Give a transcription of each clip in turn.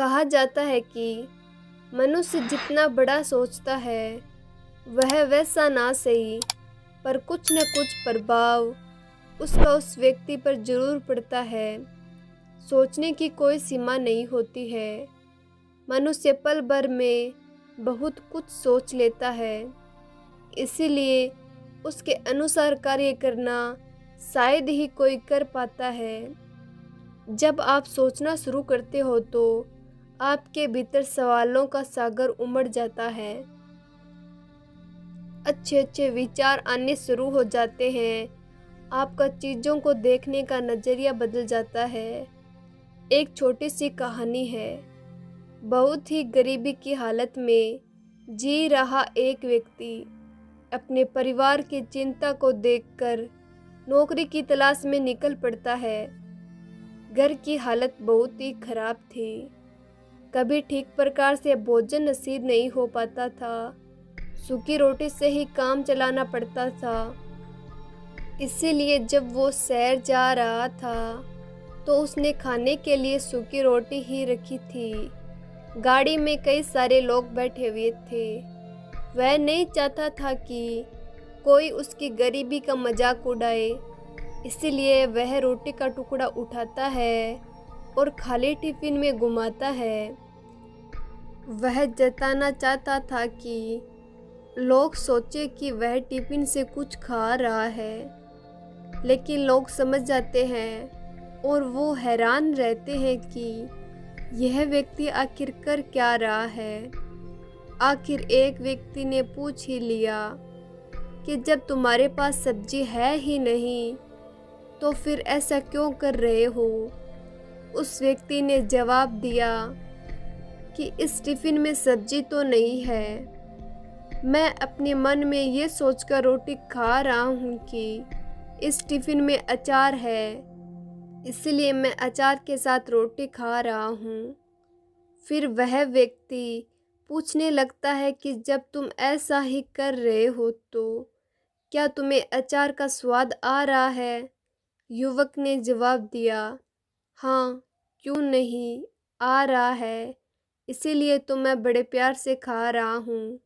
कहा जाता है कि मनुष्य जितना बड़ा सोचता है वह वैसा ना सही, पर कुछ न कुछ प्रभाव उसका उस व्यक्ति पर जरूर पड़ता है। सोचने की कोई सीमा नहीं होती है। मनुष्य पल भर में बहुत कुछ सोच लेता है, इसीलिए उसके अनुसार कार्य करना शायद ही कोई कर पाता है। जब आप सोचना शुरू करते हो तो आपके भीतर सवालों का सागर उमड़ जाता है। अच्छे अच्छे विचार आने शुरू हो जाते हैं। आपका चीज़ों को देखने का नज़रिया बदल जाता है। एक छोटी सी कहानी है। बहुत ही गरीबी की हालत में जी रहा एक व्यक्ति अपने परिवार की चिंता को देखकर नौकरी की तलाश में निकल पड़ता है। घर की हालत बहुत ही खराब थी। कभी ठीक प्रकार से भोजन नसीब नहीं हो पाता था। सूखी रोटी से ही काम चलाना पड़ता था। इसीलिए जब वो शहर जा रहा था तो उसने खाने के लिए सूखी रोटी ही रखी थी। गाड़ी में कई सारे लोग बैठे हुए थे। वह नहीं चाहता था कि कोई उसकी गरीबी का मजाक उड़ाए, इसीलिए वह रोटी का टुकड़ा उठाता है और खाली टिफिन में घुमाता है। वह जताना चाहता था कि लोग सोचे कि वह टिफिन से कुछ खा रहा है, लेकिन लोग समझ जाते हैं और वो हैरान रहते हैं कि यह व्यक्ति आखिर कर क्या रहा है। आखिर एक व्यक्ति ने पूछ ही लिया कि जब तुम्हारे पास सब्जी है ही नहीं तो फिर ऐसा क्यों कर रहे हो। उस व्यक्ति ने जवाब दिया कि इस टिफिन में सब्जी तो नहीं है, मैं अपने मन में ये सोचकर रोटी खा रहा हूँ कि इस टिफिन में अचार है, इसलिए मैं अचार के साथ रोटी खा रहा हूँ। फिर वह व्यक्ति पूछने लगता है कि जब तुम ऐसा ही कर रहे हो तो क्या तुम्हें अचार का स्वाद आ रहा है। युवक ने जवाब दिया, हाँ, क्यों नहीं आ रहा है, इसीलिए तो मैं बड़े प्यार से खा रहा हूँ।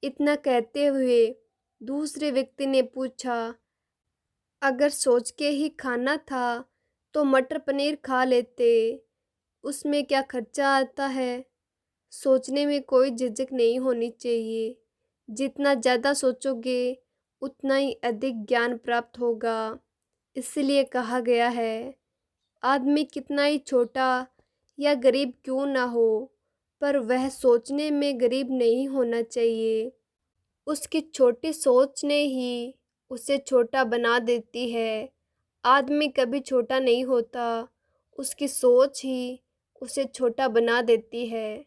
इतना कहते हुए दूसरे व्यक्ति ने पूछा, अगर सोच के ही खाना था तो मटर पनीर खा लेते, उसमें क्या खर्चा आता है। सोचने में कोई झिझक नहीं होनी चाहिए। जितना ज़्यादा सोचोगे उतना ही अधिक ज्ञान प्राप्त होगा। इसलिए कहा गया है, आदमी कितना ही छोटा या गरीब क्यों ना हो, पर वह सोचने में गरीब नहीं होना चाहिए। उसकी छोटी सोच ने ही उसे छोटा बना देती है। आदमी कभी छोटा नहीं होता, उसकी सोच ही उसे छोटा बना देती है।